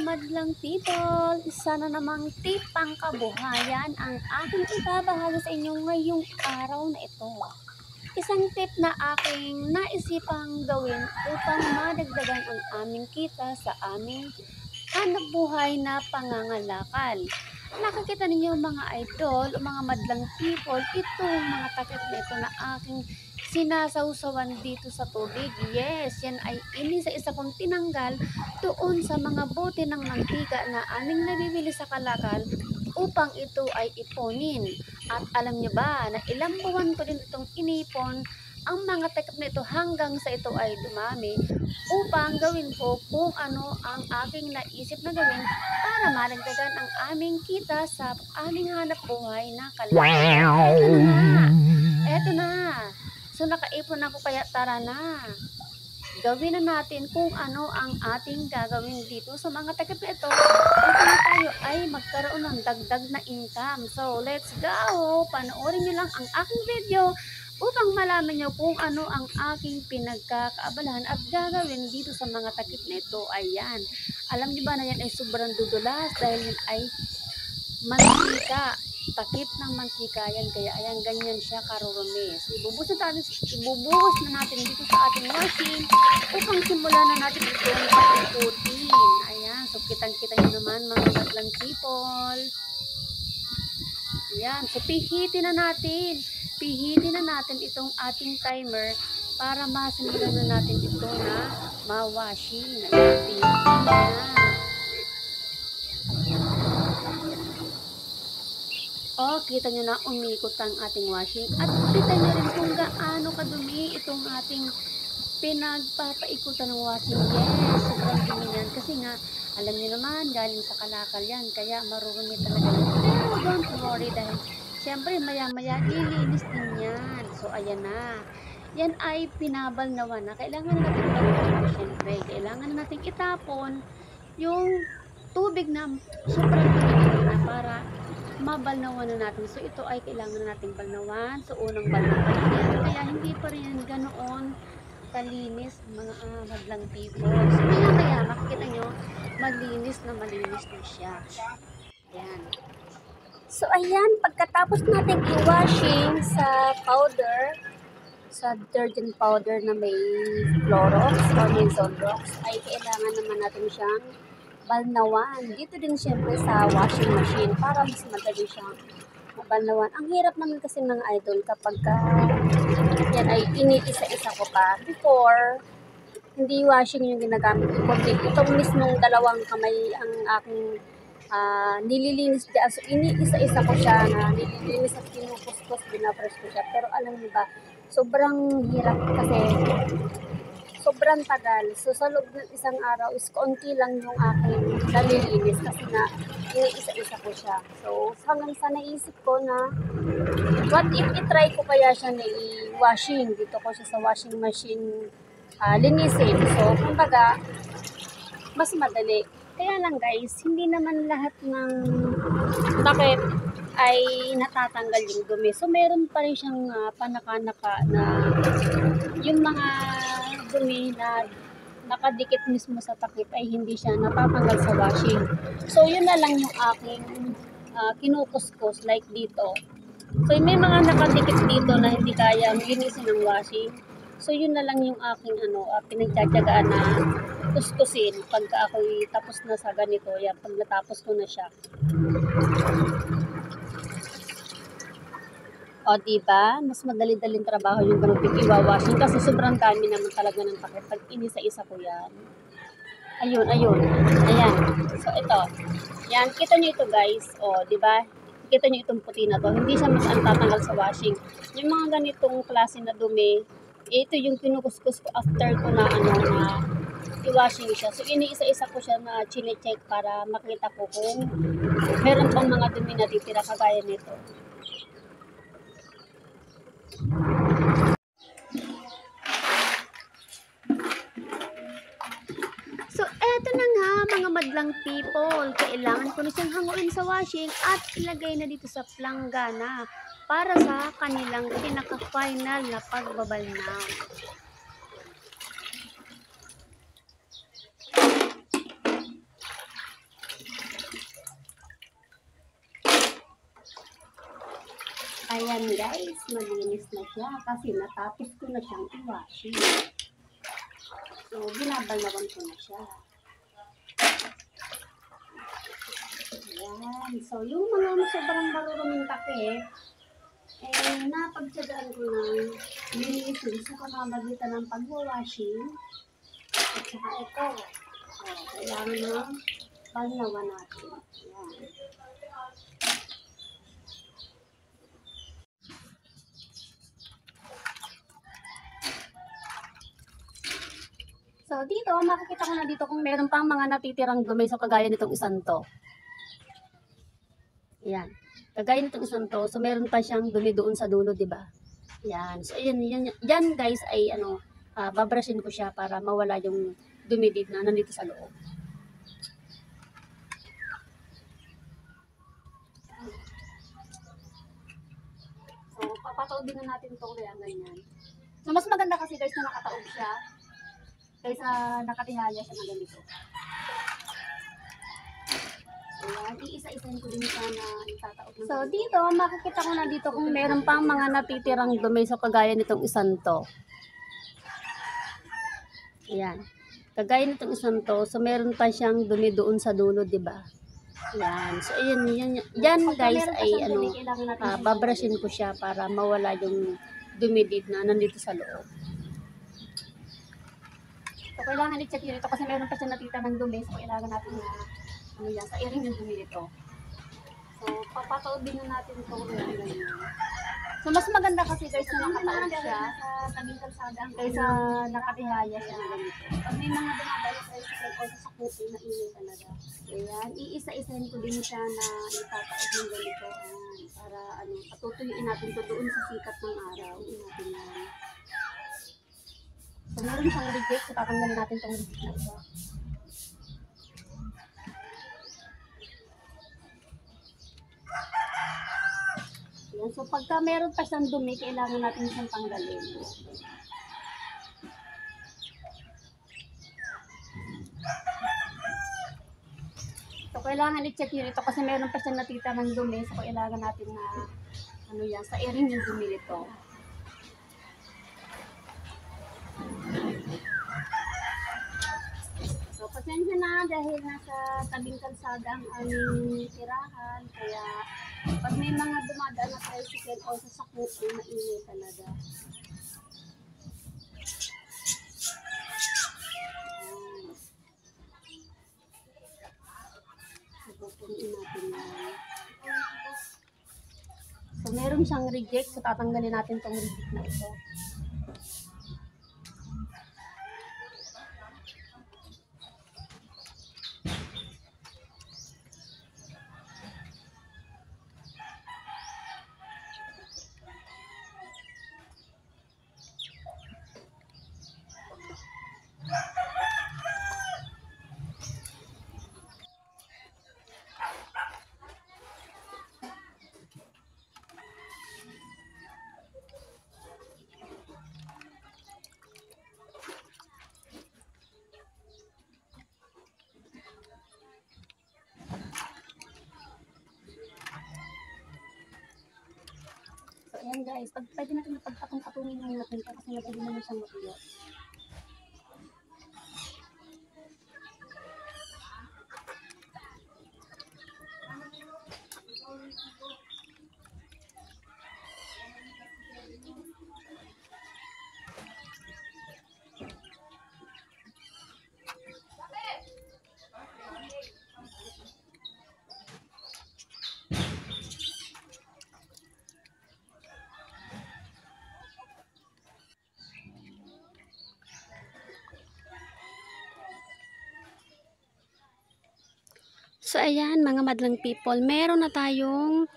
madlang people, isa na namang tip pang kabuhayan ang aking ibabahagi sa inyo ngayong araw na ito. Isang tip na aking naisipang gawin upang madagdagan ang aming kita sa aming hanapbuhay na pangangalakal. Nakikita ninyo mga idol o mga madlang people, itong mga takip na ito na aking sinasawsawan dito sa tubig. Yes, yan ay isa kong tinanggal doon sa mga bote ng mantika na aming nabibili sa kalakal upang ito ay iponin. At alam niyo ba na ilang buwan ko din itong inipon ang mga takip na ito hanggang sa ito ay dumami upang gawin ko kung ano ang aking naisip na gawin para madagdagan ang aming kita sa aming hanap buhay na kalakal. Eto na. So nakaipon ako kaya tara na. Gawin na natin kung ano ang ating gagawin dito sa mga takip na ito upang tayo ay magkaroon ng dagdag na income. So let's go! Panoorin nyo lang ang aking video upang malaman nyo kung ano ang aking pinagkakaabalahan at gagawin dito sa mga takip na ito. Ayan. Alam nyo ba na yan ay sobrang dudulas dahil yan ay mantika. Takip ng mantika yan, kaya ayan, ganyan siya karurumi. So, ibubuhos na natin dito sa ating washing upang simulan na natin itong paikutin. Ayan, so kitang-kita nyo naman mga madlang people. Ayan, so pihitin na natin itong ating timer para masimulan na natin ito na ma-washing. Ayan, pihitin na. Kita nyo na umikot ang ating washing at kita nyo rin kung gaano kadumi itong ating pinagpapaikutan ng washing. Yes, sobrang dumi yan kasi nga alam nyo naman galing sa kalakal yan kaya marurumi talaga yan. Pero don't worry dahil syempre maya maya lilinis din yan. So ayan na, yan ay pinabalnawan na. Kailangan natin balnawan, syempre kailangan natin itapon yung tubig na sobrang dumi na para mabalnawan na natin. So ito ay kailangan nating balnawan. So unang balnawan yan. Kaya hindi pa rin ganoon kalinis mga madlang people. So kaya makikita nyo malinis na siya. Ayan. So ayan, pagkatapos natin i-washing sa powder, sa detergent powder na may Clorox or may Zonrox, ay kailangan naman natin siyang balnawan. Dito din siyempre sa washing machine para mas madali siyang mabalnawan. Ang hirap naman kasi mga idol kapag yan ay iniisa-isa ko pa. Before, hindi washing yung ginagamit ko. Itong mismong dalawang kamay ang aking nililinis dyan. So, iniisa-isa ko siya na nililinis at kinukuskus, binabrush ko siya. Pero alam niyo ba, sobrang hirap kasi sobrang tagal. So, sa loob ng isang araw is konti lang yung aking nalilinis kasi na iniisa-isa ko siya. So, hanggang sa naisip ko na what if i-try ko kaya siya na i-washing. Dito ko siya sa washing machine linisin. So, kumbaga, mas madali. Kaya lang guys, hindi naman lahat ng takip ay natatanggal yung dumi. So, meron pa rin siyang panaka-naka na yung mga dumi na nakadikit mismo sa takip ay hindi siya natatanggal sa washing. So, yun na lang yung aking kinukuskus like dito. So, may mga nakadikit dito na hindi kaya linisin ng washing. So, yun na lang yung aking pinagtsatsagaan na kuskusin pagka ako'y tapos na sa ganito. Yan, pag natapos ko na siya. O, diba? Mas madali-daling trabaho yung ganun iwa-washing kasi sobrang dami naman talaga ng takip pag inisa-isa ko yan. Ayun. Ayan. So, ito. Yan. Kita nyo ito, guys. O, diba? Kita nyo itong puti na to. Hindi siya mas tatanggal sa washing. Yung mga ganitong klase na dumi, ito yung kinukuskus ko after ko na i-washing siya. So, iniisa-isa ko siya na chine-check para makita ko kung meron pang mga dumi na titira kagaya nito. So, eto na nga mga madlang people. Kailangan ko na siyang hanguin sa washing at ilagay na dito sa planggana para sa kanilang pinaka-final na pagbabalnaw. Ayan guys, malinis na siya kasi natapos ko na siyang i-washing. So, binabalawan ko na siya. Ayan. So, yung mga sobrang maruruming takip, napagtsagaan ko ng linisin sa pamamagitan ng pag-washing. At saka ito, kailangan na balawan natin. Ayan. So, dito, makikita ko na dito kung meron pang mga natitirang dumi. So, kagaya nitong isang to. Ayan. Kagaya nitong isang to. So, meron pa siyang dumi doon sa dulo, di ba? Ayan. So, yan guys ay babrushin ko siya para mawala yung dumi dito na nandito sa loob. So, papataod din na natin itong kaya ganyan. So, mas maganda kasi guys na nakataob siya kaysa nakatihaya siya na ganito. Ayan, iisa-isahin ko din siya na itataob. So, dito, makikita ko na dito kung meron pang mga natitirang dumi. So, kagaya nitong isang to. Ayan. Kagaya nitong isang to. So, meron pa siyang dumi doon sa dulo, di ba? Ayan. So, yan guys ay babrushin ko siya para mawala yung dumi dito na nandito sa loob. So, kailangan i-check yun ito kasi meron pa siya natita ng dumi. So, kailangan natin na sa iring yung dumi ito. So, papataod din na natin ito. So, mas maganda kasi guys na nakataod siya sa tabing kalsada kaysa nakatihaya siya na ganito. Pag may mga dumadalo sa tricycle o sa puti na ingay talaga. Ayan, iisa-isahin ko din siya na itataod ng ganito. Para patutuyuin natin ito doon sa sikat ng araw. Natin yan. So, meron siyang reject. So, tatanggalin natin itong reject na ito. Ayan. So, pagka meron pa siyang dumi, kailangan natin siyang tanggalin. So, kailangan i-check yun ito kasi meron pa siyang natita ng dumi. So, kailangan natin na sa iring yung dumi nito. So, pasensya na dahil nasa tabing kalsada ang aming tirahan. Kaya, pag may mga dumadaan na tricycle o sasakyan, maingay talaga. Pupunin natin yan. So, meron siyang reject. So, tatanggalin natin itong reject na ito. Ayan guys, pwede natin na pagpatong-patungin yung natin kasi pwede naman siyang matuyo. So, ayan mga madlang people, meron na tayong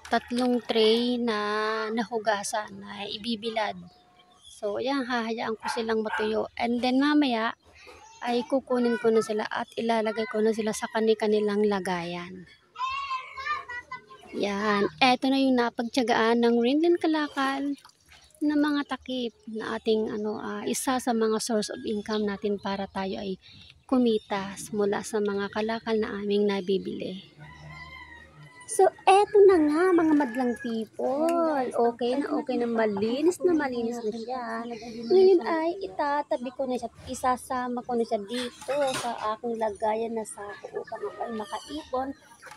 3 tray na nahugasan na ibibilad. So, ayan, hahayaan ko silang matuyo. And then, mamaya, ay kukunin ko na sila at ilalagay ko na sila sa kanilang lagayan. Yan. Eto na yung napagtyagaan ng Rinlin Kalakal na mga takip na ating isa sa mga source of income natin para tayo ay kumita mula sa mga kalakal na aming nabibili. So, eto na nga mga madlang people. Okay na malinis na siya. Ngayon ay itatabi ko na siya, isasama ko na siya dito sa aking lagayan na sako upang ako ay makaipon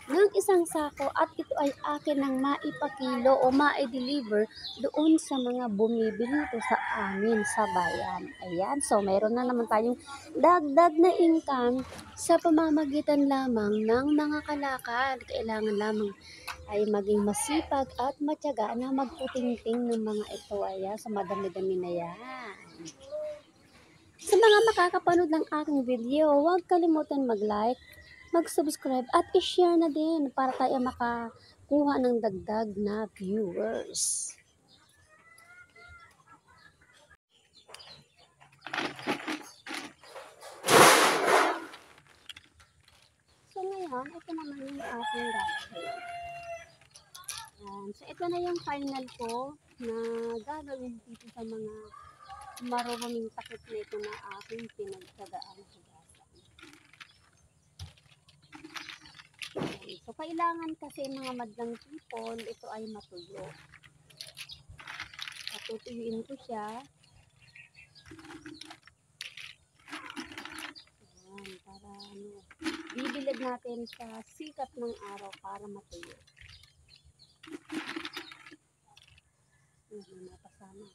ng isang sako at ito ay akin nang maipakilo o ma-deliver doon sa mga bumibili nito sa amin sa bayan. Ayan, so mayroon na naman tayong dagdag na income sa pamamagitan lamang ng mga kalakal. Kailangan lamang ay maging masipag at matyaga na magputingting ng mga ito. Ayan, sa madami-dami na yan. Sa mga makakapanood ng aking video, huwag kalimutan mag-like, mag-subscribe at i-share na din para tayo makakuha ng dagdag na viewers. So ngayon, ito naman yung ating gagawin. So ito na yung final ko na gagawin dito sa mga maruruming takip na ito na aking pinagtagaan hugasan. So kailangan kasi mga madlang people, ito ay matuyo. Tutuyuin ko siya. Ayan, para bibilad natin sa sikat ng araw para matuyo. Napasama.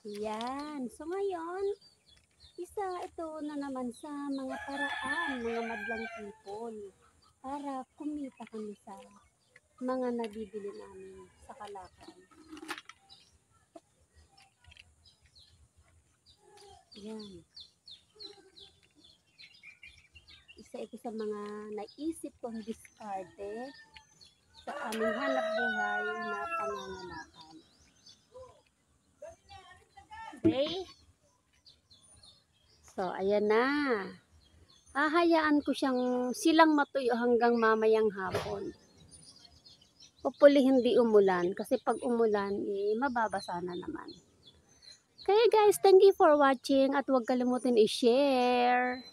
Yan. So ngayon, isa ito na naman sa mga paraan, mga madlang people, para kumita kami sa mga nabibili namin sa Kalakal. Yan. Isa ito sa mga naisip kong diskarte sa aming hanap buhay na pangangalakan. Okay? So, ayan na. Hahayaan ko silang matuyo hanggang mamayang hapon. Hopefully hindi umulan kasi pag umulan, mababasa na naman. Kaya guys, thank you for watching at huwag kalimutan i-share.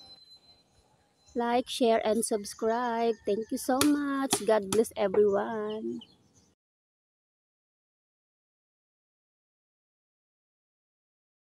Like, share, and subscribe. Thank you so much. God bless everyone.